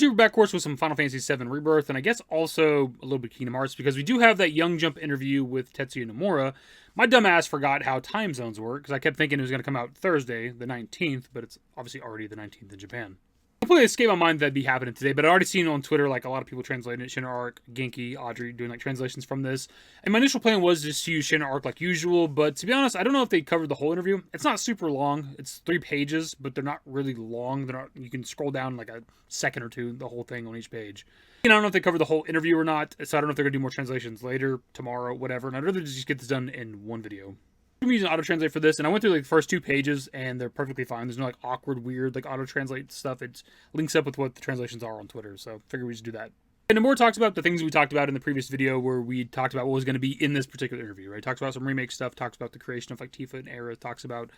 We're back, of course, with some Final Fantasy VII Rebirth, and I guess also a little bit of Kingdom Hearts, because we do have that Young Jump interview with Tetsuya Nomura. My dumbass forgot how time zones work, because I kept thinking it was going to come out Thursday, the 19th, but it's obviously already the 19th in Japan. Completely escaped my mind that'd be happening today, but I'd already seen on Twitter, like, a lot of people translating it, Shinra Arc, Genki, Audrey, doing, like, translations from this. And my initial plan was just to use Shinra Arc like usual, but to be honest, I don't know if they covered the whole interview. It's not super long. It's 3 pages, but they're not really long. They're not, you can scroll down, like, a second or two, the whole thing on each page. And I don't know if they covered the whole interview or not, so I don't know if they're going to do more translations later, tomorrow, whatever, and I'd rather just get this done in one video. I'm using auto-translate for this, and I went through like the first 2 pages, and they're perfectly fine. There's no like awkward, weird like auto-translate stuff. It links up with what the translations are on Twitter, so figure we just do that. And Nomura talks about the things we talked about in the previous video, where we talked about what was going to be in this particular interview, right? Talks about some remake stuff, talks about the creation of like Tifa and Aerith, talks about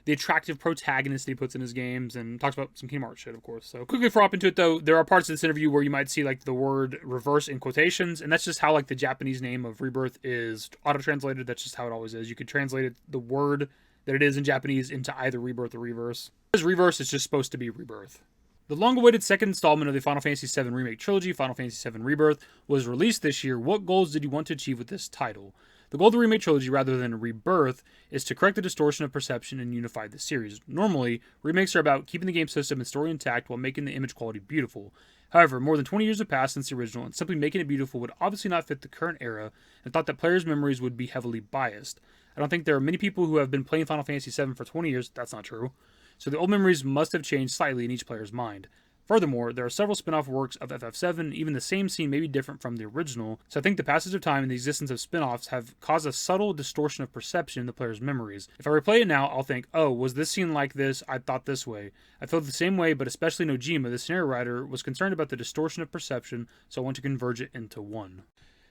the attractive protagonist he puts in his games, and talks about some Kingdom Hearts shit, of course. So quickly before I hop into it, though, there are parts of this interview where you might see like the word reverse in quotations, and that's just how like the Japanese name of Rebirth is auto-translated. That's just how it always is. You could translate it, the word that it is in Japanese, into either Rebirth or Reverse. As Reverse, it's just supposed to be Rebirth. The long-awaited second installment of the Final Fantasy VII Remake trilogy, Final Fantasy VII Rebirth, was released this year. What goals did you want to achieve with this title? The goal of the Remake trilogy, rather than Rebirth, is to correct the distortion of perception and unify the series. Normally, remakes are about keeping the game system and story intact while making the image quality beautiful. However, more than 20 years have passed since the original, and simply making it beautiful would obviously not fit the current era, and thought that players' memories would be heavily biased. I don't think there are many people who have been playing Final Fantasy VII for 20 years, that's not true, so the old memories must have changed slightly in each player's mind. Furthermore, there are several spin-off works of FF7, even the same scene may be different from the original, so I think the passage of time and the existence of spin-offs have caused a subtle distortion of perception in the player's memories. If I replay it now, I'll think, oh, was this scene like this? I thought this way. I felt the same way, but especially Nojima, the scenario writer, was concerned about the distortion of perception, so I want to converge it into one.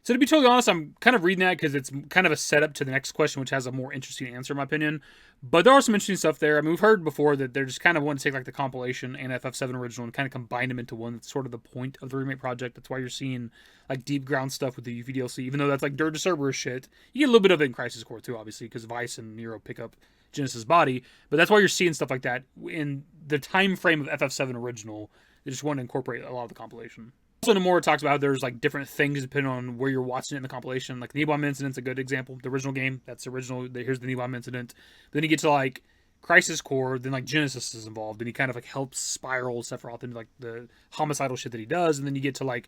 So to be totally honest, I'm kind of reading that because it's kind of a setup to the next question, which has a more interesting answer in my opinion. But there are some interesting stuff there. I mean, we've heard before that they're just kind of want to take like the compilation and FF7 original and kind of combine them into one. That's sort of the point of the remake project. That's why you're seeing like deep ground stuff with the UV DLC, even though that's like Dirge Cerberus shit. You get a little bit of it in Crisis Core too, obviously, because Vice and Nero pick up Genesis' body. But that's why you're seeing stuff like that in the time frame of FF7 original. They just want to incorporate a lot of the compilation. Also, Nomura talks about how there's like different things depending on where you're watching it in the compilation. Like the Knee Bomb Incident's a good example. The original game, that's the original. Here's the Knee Bomb Incident. Then you get to like Crisis Core, then like Genesis is involved, and he kind of like helps spiral Sephiroth into like the homicidal shit that he does. And then you get to like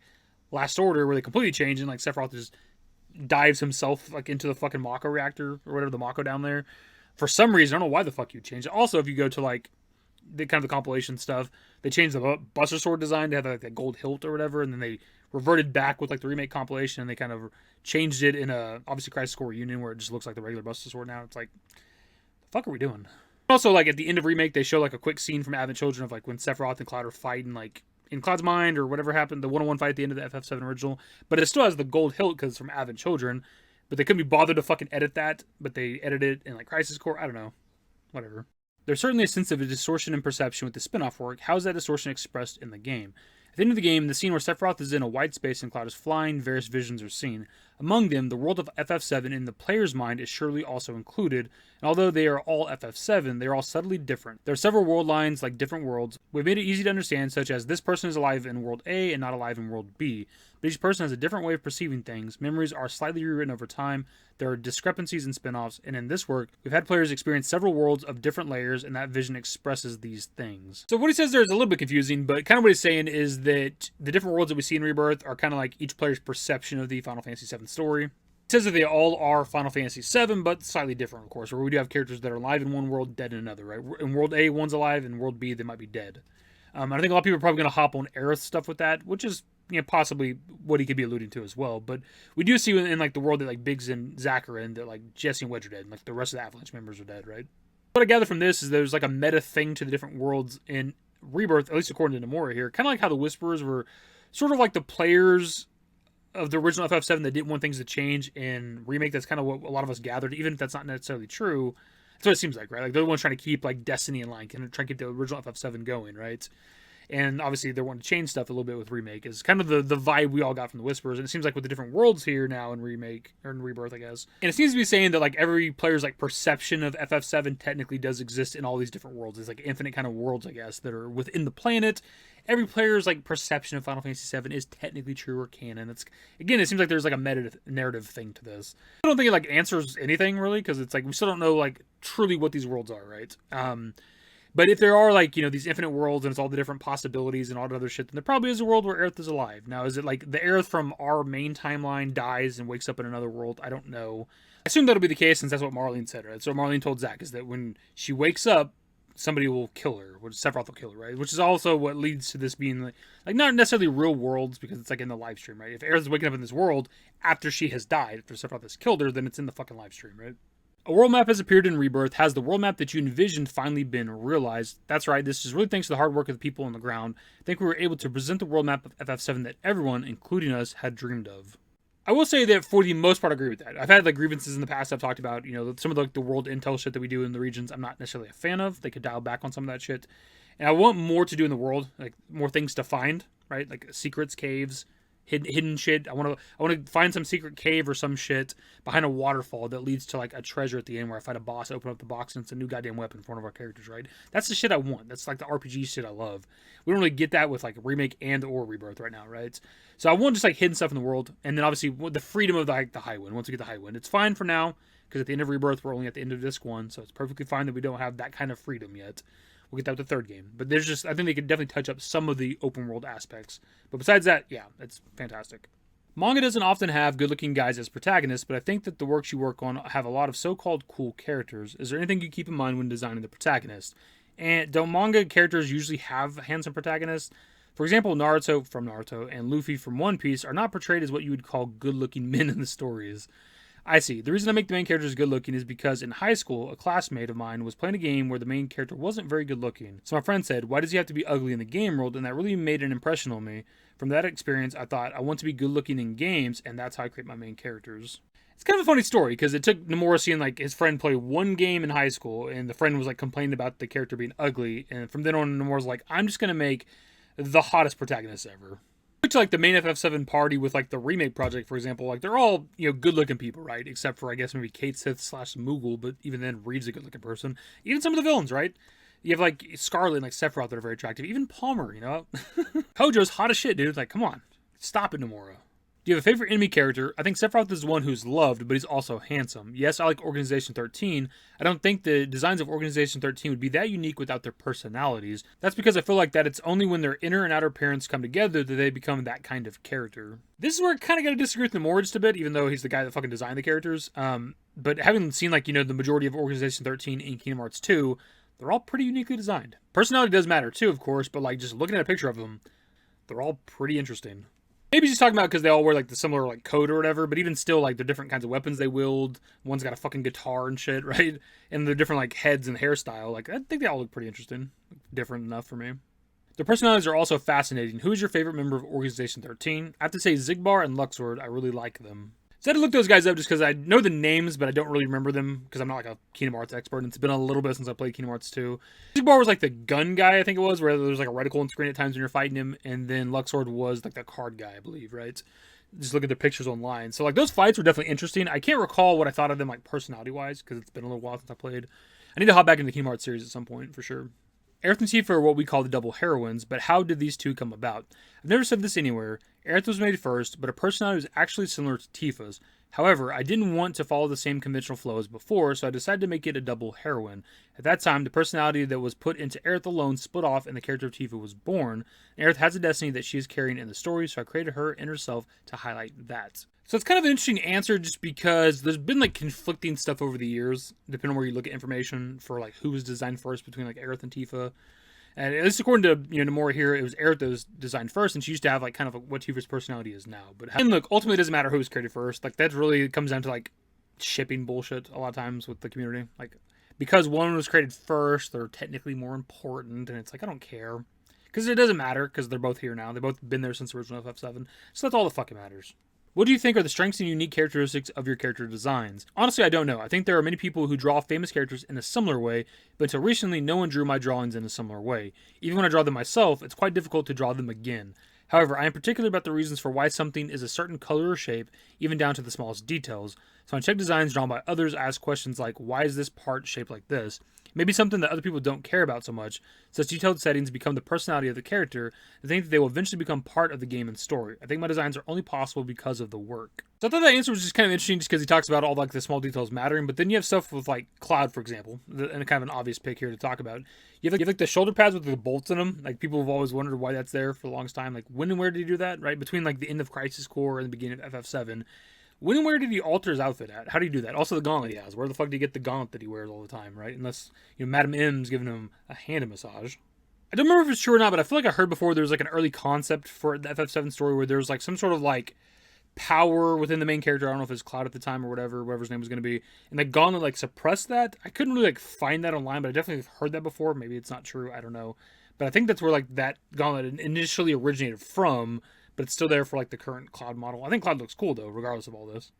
Last Order, where they completely change, and like Sephiroth just dives himself like into the fucking Mako reactor or whatever, the Mako down there. For some reason, I don't know why the fuck you changed it. Also, if you go to like the kind of the compilation stuff, they changed the Buster Sword design to have like that gold hilt or whatever, and then they reverted back with like the remake compilation, and they kind of changed it in a obviously Crisis Core Reunion where it just looks like the regular Buster Sword now. It's like, the fuck are we doing? Also, like at the end of remake, they show like a quick scene from Advent Children of like when Sephiroth and Cloud are fighting like in Cloud's mind or whatever happened, the one-on-one fight at the end of the FF7 original, but it still has the gold hilt because it's from Advent Children, but they couldn't be bothered to fucking edit that, but they edited it in like Crisis Core. I don't know, whatever. There's certainly a sense of a distortion in perception with the spin-off work. How is that distortion expressed in the game? At the end of the game, the scene where Sephiroth is in a wide space and Cloud is flying, various visions are seen. Among them, the world of FF7 in the player's mind is surely also included, and although they are all FF7, they are all subtly different. There are several world lines, like different worlds. We've made it easy to understand, such as this person is alive in World A and not alive in World B, but each person has a different way of perceiving things. Memories are slightly rewritten over time. There are discrepancies in spin-offs, and in this work, we've had players experience several worlds of different layers, and that vision expresses these things. So what he says there is a little bit confusing, but kind of what he's saying is that the different worlds that we see in Rebirth are kind of like each player's perception of the Final Fantasy VII story. It says that they all are Final Fantasy VII, but slightly different, of course, where we do have characters that are alive in one world, dead in another, right? In World A, one's alive, in World B, they might be dead. I think a lot of people are probably going to hop on Aerith stuff with that, which is possibly what he could be alluding to as well. But we do see in like the world that like Biggs and Zack are in, that like Jesse and Wedge are dead, and like the rest of the Avalanche members are dead, right? What I gather from this is there's like a meta thing to the different worlds in Rebirth, at least according to Nomura here. Kind of like how the Whisperers were sort of like the players of the original FF7 that didn't want things to change in Remake. That's kind of what a lot of us gathered, even if that's not necessarily true. That's what it seems like, right? Like they're the ones trying to keep like Destiny in line, kind of trying to keep the original FF7 going, right? And obviously they're wanting to change stuff a little bit with Remake. Is kind of the vibe we all got from the Whisperers. And it seems like with the different worlds here now in Remake, or in Rebirth, I guess. And it seems to be saying that like every player's like perception of FF7 technically does exist in all these different worlds. It's like infinite kind of worlds, I guess, that are within the planet. every player's like perception of Final Fantasy VII is technically true or canon. It's again, it seems like there's like a meta narrative thing to this. I don't think it like answers anything really, because it's like we still don't know like truly what these worlds are, right? But if there are like, you know, these infinite worlds and it's all the different possibilities and all that other shit, then there probably is a world where Aerith is alive. Now, is it like the Aerith from our main timeline dies and wakes up in another world? I don't know. I assume that'll be the case since that's what Marlene said, right? So Marlene told Zack is that when she wakes up, somebody will kill her, which Sephiroth will kill her, right? Which is also what leads to this being like not necessarily real worlds, because it's like in the live stream, right? If Aerith is waking up in this world after she has died, after Sephiroth has killed her, then it's in the fucking live stream, right? A world map has appeared in Rebirth. Has the world map that you envisioned finally been realized? That's right, this is really thanks to the hard work of the people on the ground. I think we were able to present the world map of FF7 that everyone, including us, had dreamed of. I will say that for the most part I agree with that. I've had like grievances in the past I've talked about, you know, some of the world intel shit that we do in the regions I'm not necessarily a fan of. They could dial back on some of that shit. And I want more to do in the world, like more things to find, right? Like secrets, caves, hidden shit. I want to find some secret cave or some shit behind a waterfall that leads to like a treasure at the end where I fight a boss, open up the box, and it's a new goddamn weapon for one of our characters, right? That's the shit I want. That's like the RPG shit I love. We don't really get that with like Remake and or Rebirth right now, right? So I want just like hidden stuff in the world, and then obviously the freedom of the high wind. Once we get the high wind, it's fine for now because at the end of Rebirth we're only at the end of disc 1, so it's perfectly fine that we don't have that kind of freedom yet. We'll get that with the third game. But there's just, I think they could definitely touch up some of the open world aspects. But besides that, yeah, it's fantastic. Manga doesn't often have good-looking guys as protagonists, but I think that the works you work on have a lot of so-called cool characters. Is there anything you keep in mind when designing the protagonist? And don't manga characters usually have handsome protagonists? For example, Naruto from Naruto and Luffy from One Piece are not portrayed as what you would call good-looking men in the stories. I see. The reason I make the main characters good looking is because in high school, a classmate of mine was playing a game where the main character wasn't very good looking. So my friend said, why does he have to be ugly in the game world? And that really made an impression on me. From that experience, I thought, I want to be good looking in games, and that's how I create my main characters. It's kind of a funny story, because it took Nomura seeing like his friend play one game in high school, and the friend was like complaining about the character being ugly, and from then on, Nomura's like, I'm just going to make the hottest protagonist ever. To like the main FF7 party with like the remake project, for example, like they're all, you know, good looking people, right? Except for I guess maybe Kate Sith / Moogle, but even then Reed's a good looking person. Even some of the villains, right? You have like Scarlet and like Sephiroth that are very attractive. Even Palmer, you know? Hojo's hot as shit, dude. Like, come on. Stop it, Nomura. Do you have a favorite enemy character? I think Sephiroth is one who's loved, but he's also handsome. Yes, I like Organization 13. I don't think the designs of Organization 13 would be that unique without their personalities. That's because I feel like that it's only when their inner and outer appearance come together that they become that kind of character. This is where I kind of got to disagree with Nomura just a bit, even though he's the guy that fucking designed the characters. But having seen like, you know, the majority of Organization 13 in Kingdom Hearts 2, they're all pretty uniquely designed. Personality does matter too, of course, but like just looking at a picture of them, they're all pretty interesting. Maybe he's talking about because they all wear like the similar like coat or whatever, but even still, like the different kinds of weapons they wield. One's got a fucking guitar and shit, right? And the different like heads and hairstyle. Like I think they all look pretty interesting, different enough for me. Their personalities are also fascinating. Who is your favorite member of Organization 13? I have to say Zigbar and Luxord. I really like them. So I had to look those guys up just because I know the names, but I don't really remember them because I'm not like a Kingdom Hearts expert. And it's been a little bit since I played Kingdom Hearts 2. Zigbar was like the gun guy, I think it was, where there was like a reticle on screen at times when you're fighting him. And then Luxord was like the card guy, I believe, right? Just look at their pictures online. So like those fights were definitely interesting. I can't recall what I thought of them like personality-wise because it's been a little while since I played. I need to hop back into the Kingdom Hearts series at some point for sure. Aerith and Tifa are what we call the double heroines, but how did these two come about? I've never said this anywhere. Aerith was made first, but her personality was actually similar to Tifa's. However, I didn't want to follow the same conventional flow as before, so I decided to make it a double heroine. At that time, the personality that was put into Aerith alone split off and the character of Tifa was born. Aerith has a destiny that she is carrying in the story, so I created her and herself to highlight that. So it's kind of an interesting answer just because there's been like conflicting stuff over the years, depending on where you look at information for like who was designed first between like Aerith and Tifa. And at least according to, you know, Nomura here, it was Aerith that was designed first, and she used to have like kind of what Tifa's personality is now. But and look, ultimately it doesn't matter who was created first. Like that really comes down to like shipping bullshit a lot of times with the community. Like because one was created first, they're technically more important, and it's like I don't care because it doesn't matter because they're both here now. They've both been there since the original FF7, so that's all that fucking matters. What do you think are the strengths and unique characteristics of your character designs? Honestly, I don't know. I think there are many people who draw famous characters in a similar way, but until recently, no one drew my drawings in a similar way. Even when I draw them myself, it's quite difficult to draw them again. However, I am particular about the reasons for why something is a certain color or shape, even down to the smallest details. So when I check designs drawn by others, I ask questions like, why is this part shaped like this? It Maybe something that other people don't care about so much. Such detailed settings become the personality of the character, and think that they will eventually become part of the game and story. I think my designs are only possible because of the work. So I thought that answer was just kind of interesting just because he talks about all like the small details mattering, but then you have stuff with like Cloud, for example, and kind of an obvious pick here to talk about. You have like the shoulder pads with the bolts in them. Like people have always wondered why that's there for the longest time. Like when and where did he do that, right? Between like the end of Crisis Core and the beginning of FF7. When and where did he alter his outfit at? How do you do that? Also, the gauntlet he has. Where the fuck do you get the gauntlet that he wears all the time, right? Unless, Madam M's giving him a hand massage. I don't remember if it's true or not, but I feel like I heard before there was like an early concept for the FF7 story where there was like some sort of like power within the main character. I don't know if it's Cloud at the time or whatever his name was going to be. And the gauntlet like suppressed that. I couldn't really like find that online, but I definitely heard that before. Maybe it's not true. I don't know. But I think that's where like that gauntlet initially originated from. But it's still there for like the current Cloud model. I think Cloud looks cool though, regardless of all this.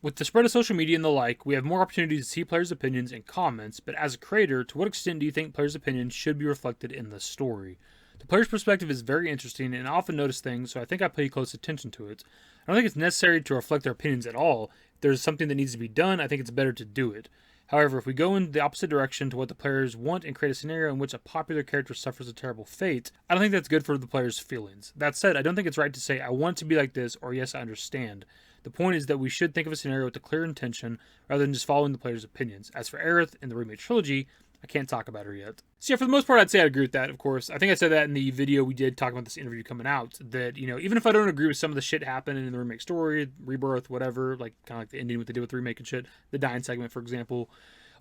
With the spread of social media and the like, we have more opportunities to see players' opinions and comments, but as a creator, to what extent do you think players' opinions should be reflected in the story? The player's perspective is very interesting, and I often notice things, so I think I pay close attention to it. I don't think it's necessary to reflect their opinions at all. If there's something that needs to be done, I think it's better to do it. However, if we go in the opposite direction to what the players want and create a scenario in which a popular character suffers a terrible fate, I don't think that's good for the players' feelings. That said, I don't think it's right to say, I want it to be like this, or yes, I understand. The point is that we should think of a scenario with a clear intention, rather than just following the players' opinions. As for Aerith in the Remake trilogy, I can't talk about her yet. So yeah, for the most part, I'd say I agree with that, of course. I think I said that in the video we did talking about this interview coming out, that, even if I don't agree with some of the shit happening in the Remake story, Rebirth, whatever, like, kind of like the ending, what they did with the Remake and shit, the dying segment, for example,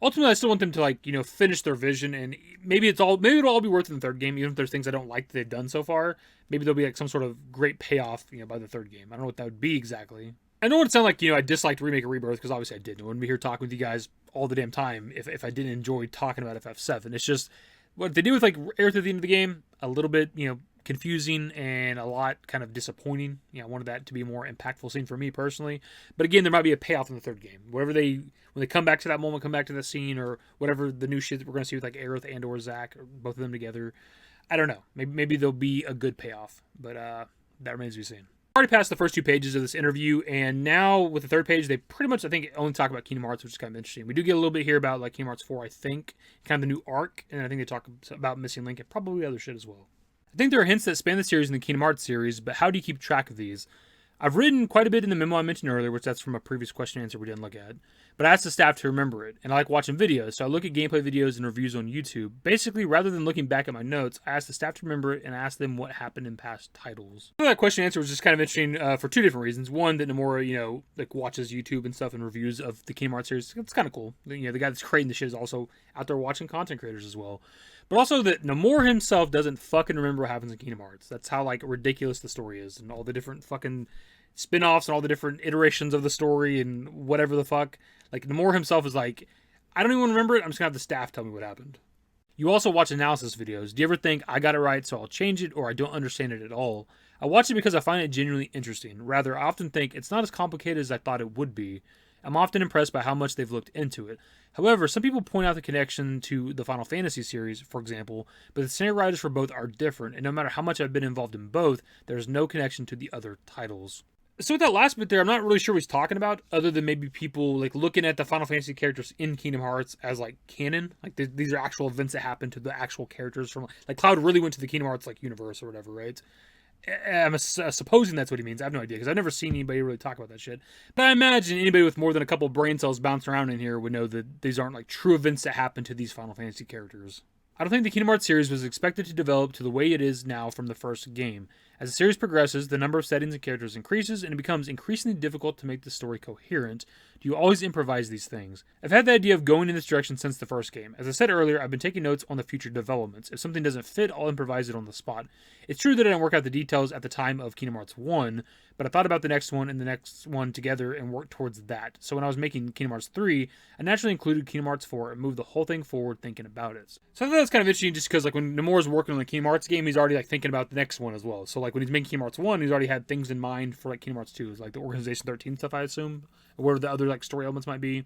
ultimately, I still want them to, like, finish their vision, and maybe it'll all be worth it in the third game, even if there's things I don't like that they've done so far. Maybe there'll be, like, some sort of great payoff, by the third game. I don't know what that would be exactly. I know it sounds like, I disliked Remake or Rebirth, because obviously I didn't. I wouldn't be here talking with you guys all the damn time if I didn't enjoy talking about FF7. It's just, what they do with, like, Aerith at the end of the game, a little bit, confusing and a lot kind of disappointing. I wanted that to be a more impactful scene for me personally. But again, there might be a payoff in the third game. When they come back to that moment, come back to that scene, or whatever the new shit that we're going to see with like Aerith and or Zack, or both of them together. I don't know. Maybe there'll be a good payoff, but that remains to be seen. Already passed the first 2 pages of this interview, and now with the third page, they pretty much, I think, only talk about Kingdom Hearts, which is kind of interesting. We do get a little bit here about like Kingdom Hearts 4, I think, kind of the new arc, and I think they talk about Missing Link and probably other shit as well. I think there are hints that span the series in the Kingdom Hearts series, but how do you keep track of these? I've written quite a bit in the memo I mentioned earlier, which that's from a previous question and answer we didn't look at, but I asked the staff to remember it, and I like watching videos, so I look at gameplay videos and reviews on YouTube. Basically, rather than looking back at my notes, I asked the staff to remember it and I asked them what happened in past titles. So that question and answer was just kind of interesting for 2 different reasons. One, that Nomura, like watches YouTube and stuff and reviews of the Kingdom Hearts series. It's kind of cool. The guy that's creating the shit is also out there watching content creators as well. But also that Nomura himself doesn't fucking remember what happens in Kingdom Hearts. That's how like ridiculous the story is, and all the different fucking spin-offs and all the different iterations of the story and whatever the fuck. Like Nomura himself is like, I don't even remember it. I'm just gonna have the staff tell me what happened. You also watch analysis videos. Do you ever think I got it right, so I'll change it, or I don't understand it at all? I watch it because I find it genuinely interesting. Rather, I often think it's not as complicated as I thought it would be. I'm often impressed by how much they've looked into it. However, some people point out the connection to the Final Fantasy series, for example, but the scenario writers for both are different, and no matter how much I've been involved in both, there's no connection to the other titles. So with that last bit there, I'm not really sure what he's talking about, other than maybe people like looking at the Final Fantasy characters in Kingdom Hearts as like canon. Like these are actual events that happen to the actual characters from like Cloud really went to the Kingdom Hearts like universe or whatever, right? I'm supposing that's what he means. I have no idea because I've never seen anybody really talk about that shit. But I imagine anybody with more than a couple brain cells bouncing around in here would know that these aren't like true events that happen to these Final Fantasy characters. I don't think the Kingdom Hearts series was expected to develop to the way it is now from the first game. As the series progresses, the number of settings and characters increases, and it becomes increasingly difficult to make the story coherent. Do you always improvise these things? I've had the idea of going in this direction since the first game. As I said earlier, I've been taking notes on the future developments. If something doesn't fit, I'll improvise it on the spot. It's true that I didn't work out the details at the time of Kingdom Hearts 1, but I thought about the next one and the next one together and worked towards that. So when I was making Kingdom Hearts 3, I naturally included Kingdom Hearts 4 and moved the whole thing forward thinking about it. So I thought that's kind of interesting just because like when Nomura's working on the Kingdom Hearts game, he's already like thinking about the next one as well. So like when he's making Kingdom Hearts 1, he's already had things in mind for like Kingdom Hearts 2, like the Organization 13 stuff, I assume, or whatever the other like story elements might be.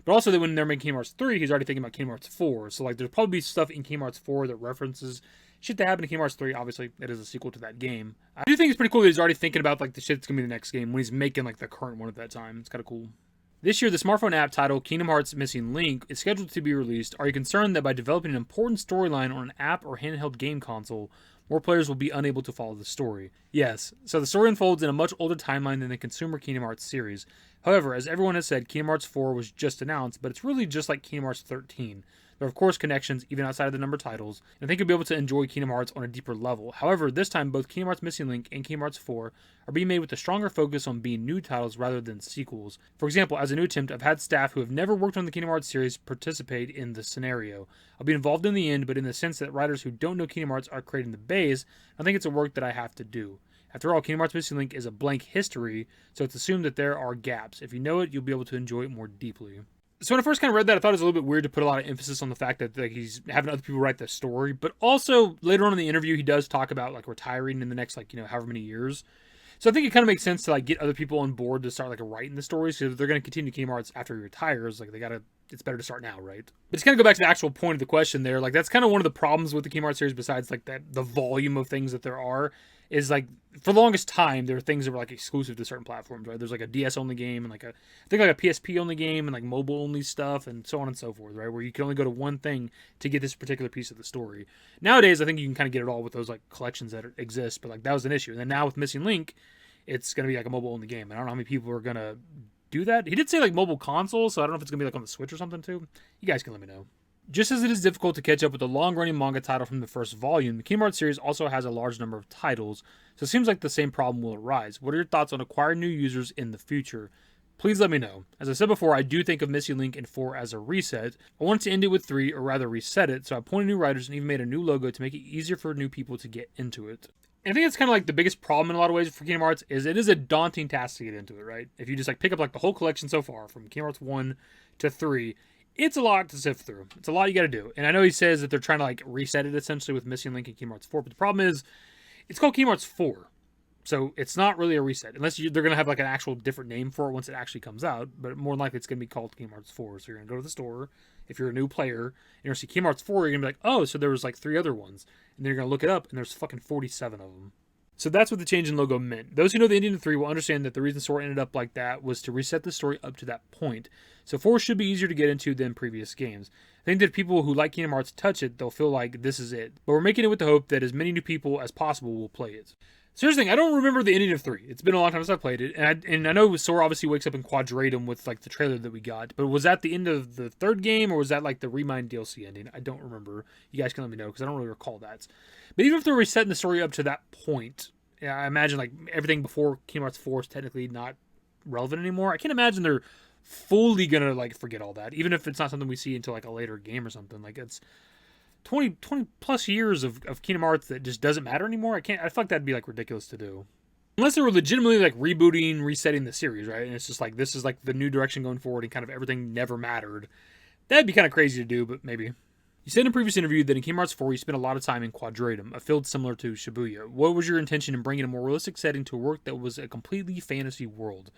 But also that when they're making Kingdom Hearts 3, he's already thinking about Kingdom Hearts 4. So like there's probably stuff in Kingdom Hearts 4 that references shit that happened in Kingdom Hearts 3. Obviously, it is a sequel to that game. I do think it's pretty cool that he's already thinking about like the shit that's gonna be the next game when he's making like the current one at that time. It's kind of cool. This year, the smartphone app titled Kingdom Hearts Missing Link is scheduled to be released. Are you concerned that by developing an important storyline on an app or handheld game console, more players will be unable to follow the story? Yes, so the story unfolds in a much older timeline than the consumer Kingdom Hearts series. However, as everyone has said, Kingdom Hearts 4 was just announced, but it's really just like Kingdom Hearts 13. There are of course connections even outside of the number titles, and I think you'll be able to enjoy Kingdom Hearts on a deeper level. However, this time both Kingdom Hearts Missing Link and Kingdom Hearts 4 are being made with a stronger focus on being new titles rather than sequels. For example, as a new attempt, I've had staff who have never worked on the Kingdom Hearts series participate in the scenario. I'll be involved in the end, but in the sense that writers who don't know Kingdom Hearts are creating the base, I think it's a work that I have to do. After all, Kingdom Hearts Missing Link is a blank history, so it's assumed that there are gaps. If you know it, you'll be able to enjoy it more deeply. So when I first kind of read that, I thought it was a little bit weird to put a lot of emphasis on the fact that like he's having other people write the story. But also later on in the interview, he does talk about like retiring in the next like however many years. So I think it kind of makes sense to like get other people on board to start like writing the stories. So if they're going to continue Kingdom Hearts after he retires, like it's better to start now, right? But just kind of go back to the actual point of the question there. Like that's kind of one of the problems with the Kingdom Hearts series, besides like the volume of things that there are, is like for the longest time there are things that were like exclusive to certain platforms, right? There's like a DS only game and I think a PSP only game and like mobile only stuff and so on and so forth, right? Where you can only go to one thing to get this particular piece of the story. Nowadays, I think you can kind of get it all with those like collections that exist, but like that was an issue. And then now with Missing Link, it's going to be like a mobile only game. And I don't know how many people are going to do that. He did say like mobile console, so I don't know if it's going to be like on the Switch or something too. You guys can let me know. Just as it is difficult to catch up with the long-running manga title from the first volume, the Kingdom Hearts series also has a large number of titles, so it seems like the same problem will arise. What are your thoughts on acquiring new users in the future? Please let me know. As I said before, I do think of Missing Link and 4 as a reset. I wanted to end it with 3, or rather reset it, so I appointed new writers and even made a new logo to make it easier for new people to get into it. And I think it's kind of like the biggest problem in a lot of ways for Kingdom Hearts is it is a daunting task to get into it, right? If you just like pick up like the whole collection so far, from Kingdom Hearts 1 to 3, it's a lot to sift through. It's a lot you got to do. And I know he says that they're trying to like reset it essentially with Missing Link and Kingdom Hearts 4, but the problem is it's called Kingdom Hearts 4. So it's not really a reset, unless they're going to have like an actual different name for it once it actually comes out. But more than likely it's going to be called Kingdom Hearts 4. So you're going to go to the store. If you're a new player and you're going to see Kingdom Hearts 4, you're going to be like, oh, so there was like 3 other ones. And then you're going to look it up and there's fucking 47 of them. So that's what the change in logo meant. Those who know the ending of 3 will understand that the reason 4 ended up like that was to reset the story up to that point. So 4 should be easier to get into than previous games. I think that if people who like Kingdom Hearts touch it, they'll feel like this is it. But we're making it with the hope that as many new people as possible will play it. So here's the thing, I don't remember the ending of 3. It's been a long time since I played it, and I know Sora obviously wakes up in Quadratum with like the trailer that we got, but was that the end of the 3rd game, or was that like the Remind DLC ending? I don't remember. You guys can let me know, because I don't really recall that. But even if they're resetting the story up to that point, yeah, I imagine like everything before Kingdom Hearts 4 is technically not relevant anymore. I can't imagine they're fully gonna like forget all that, even if it's not something we see until like a later game or something. Like it's 20 plus years of Kingdom Hearts that just doesn't matter anymore. I feel like that'd be like ridiculous to do. Unless they were legitimately like rebooting, resetting the series, right? And it's just like this is like the new direction going forward and kind of everything never mattered. That'd be kind of crazy to do, but maybe. You said in a previous interview that in Kingdom Hearts 4 you spent a lot of time in Quadratum, a field similar to Shibuya. What was your intention in bringing a more realistic setting to a work that was a completely fantasy world?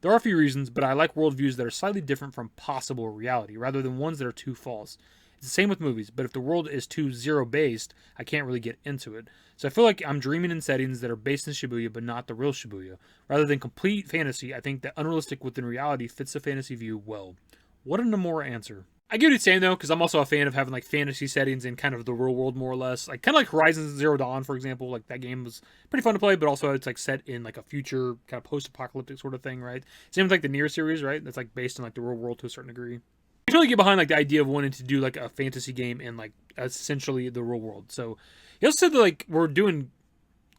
There are a few reasons, but I like worldviews that are slightly different from possible reality, rather than ones that are too false. It's the same with movies, but if the world is too zero-based, I can't really get into it. So I feel like I'm dreaming in settings that are based in Shibuya, but not the real Shibuya. Rather than complete fantasy, I think that unrealistic within reality fits the fantasy view well. What a Nomura answer. I get what he's saying though, because I'm also a fan of having like fantasy settings in kind of the real world more or less. Like kind of like Horizon Zero Dawn, for example. Like that game was pretty fun to play, but also it's like set in like a future kind of post-apocalyptic sort of thing, right? Same with like the Nier series, right? That's like based in like the real world to a certain degree. I totally get behind like the idea of wanting to do like a fantasy game in like essentially the real world. So he also said that like we're doing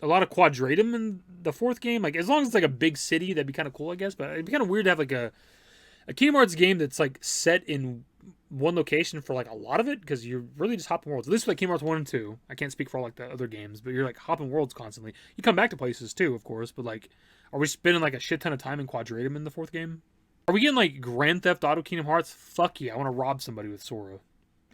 a lot of Quadratum in the 4th game. Like as long as it's like a big city, that'd be kind of cool, I guess. But it'd be kind of weird to have like a Kingdom Hearts game that's like set in one location for like a lot of it, because you're really just hopping worlds. At least with like Kingdom Hearts 1 and 2. I can't speak for all like the other games, but you're like hopping worlds constantly. You come back to places too, of course, but like are we spending like a shit ton of time in Quadratum in the 4th game? Are we getting like Grand Theft Auto Kingdom Hearts? Fuck yeah, I want to rob somebody with Sora.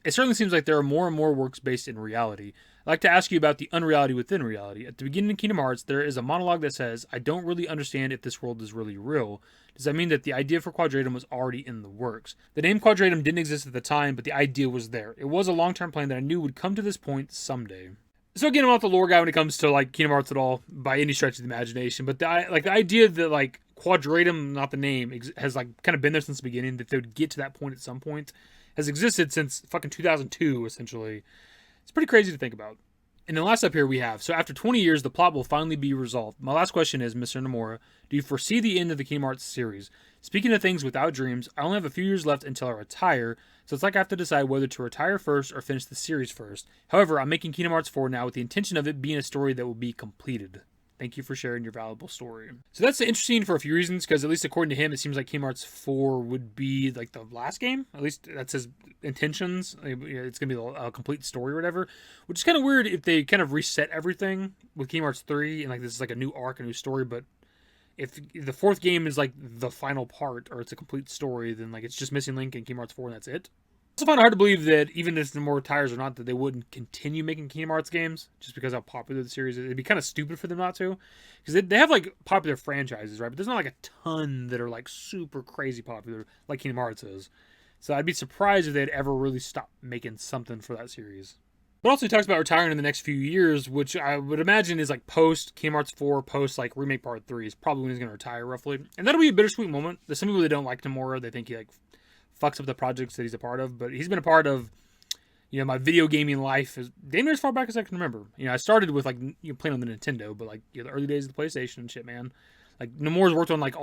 It certainly seems like there are more and more works based in reality. I'd like to ask you about the unreality within reality. At the beginning of Kingdom Hearts, there is a monologue that says, I don't really understand if this world is really real. Does that mean that the idea for Quadratum was already in the works? The name Quadratum didn't exist at the time, but the idea was there. It was a long-term plan that I knew would come to this point someday. So again, I'm not the lore guy when it comes to like Kingdom Hearts at all by any stretch of the imagination. But the idea that like Quadratum, not the name, has like kind of been there since the beginning. That they would get to that point at some point has existed since fucking 2002, essentially. It's pretty crazy to think about. And then last up here we have, so after 20 years, the plot will finally be resolved. My last question is, Mr. Nomura, do you foresee the end of the Kingdom Hearts series? Speaking of things without dreams, I only have a few years left until I retire, so it's like I have to decide whether to retire first or finish the series first. However, I'm making Kingdom Hearts 4 now with the intention of it being a story that will be completed. Thank you for sharing your valuable story. So that's interesting for a few reasons, because at least according to him, it seems like Kingdom Hearts 4 would be like the last game. At least that's his intentions. It's going to be a complete story or whatever, which is kind of weird if they kind of reset everything with Kingdom Hearts 3 and like this is like a new arc, a new story. But if the fourth game is like the final part or it's a complete story, then like it's just missing Link and Kingdom Hearts 4 and that's it. I also find it hard to believe that even if Nomura retires or not, that they wouldn't continue making Kingdom Hearts games just because how popular the series is. It'd be kind of stupid for them not to, because they have like popular franchises, right? But there's not like a ton that are like super crazy popular like Kingdom Hearts is. So I'd be surprised if they'd ever really stop making something for that series. But also he talks about retiring in the next few years, which I would imagine is like post Kingdom Hearts 4, post like Remake Part 3 is probably when he's going to retire roughly. And that'll be a bittersweet moment. There's some people that don't like Nomura. They think he like fucks up the projects that he's a part of, but he's been a part of, my video gaming life is damn near as far back as I can remember. I started with like playing on the Nintendo, but like the early days of the PlayStation and shit, man. Like Nomura's worked on like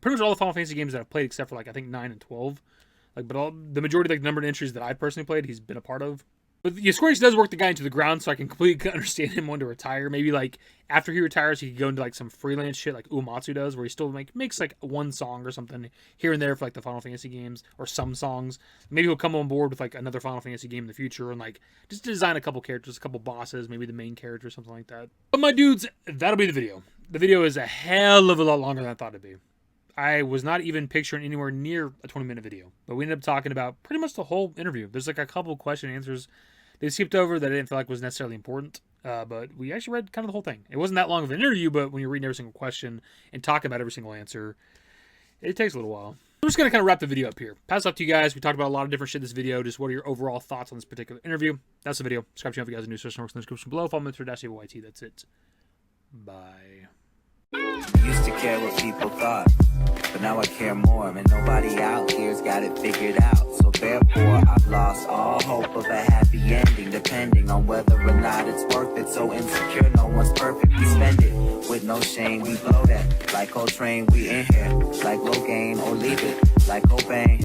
pretty much all the Final Fantasy games that I've played except for like I think 9 and 12. Like, but the majority of like the numbered entries that I personally played, he's been a part of. But Square Enix does work the guy into the ground, so I can completely understand him wanting to retire. Maybe like after he retires, he could go into like some freelance shit like Uematsu does, where he still makes like one song or something here and there for like the Final Fantasy games or some songs. Maybe he'll come on board with like another Final Fantasy game in the future and like just design a couple characters, a couple bosses, maybe the main character or something like that. But my dudes, that'll be the video. The video is a hell of a lot longer than I thought it'd be. I was not even picturing anywhere near a 20-minute video, but we ended up talking about pretty much the whole interview. There's like a couple question and answers they skipped over that I didn't feel like was necessarily important, but we actually read kind of the whole thing. It wasn't that long of an interview, but when you're reading every single question and talking about every single answer, it takes a little while. I'm just going to kind of wrap the video up here. Pass it off to you guys. We talked about a lot of different shit in this video. Just what are your overall thoughts on this particular interview? That's the video. Subscribe to the channel if you guys are new. Search in the description below. Follow me on Twitter, @davidbyt. That's it. Bye. Used to care what people thought, but now I care more, and nobody out here's got it figured out. So therefore I've lost all hope of a happy ending, depending on whether or not it's worth it. So insecure, no one's perfect, we spend it with no shame. We blow that like Coltrane, we in here like Logain, or leave it like Cobain.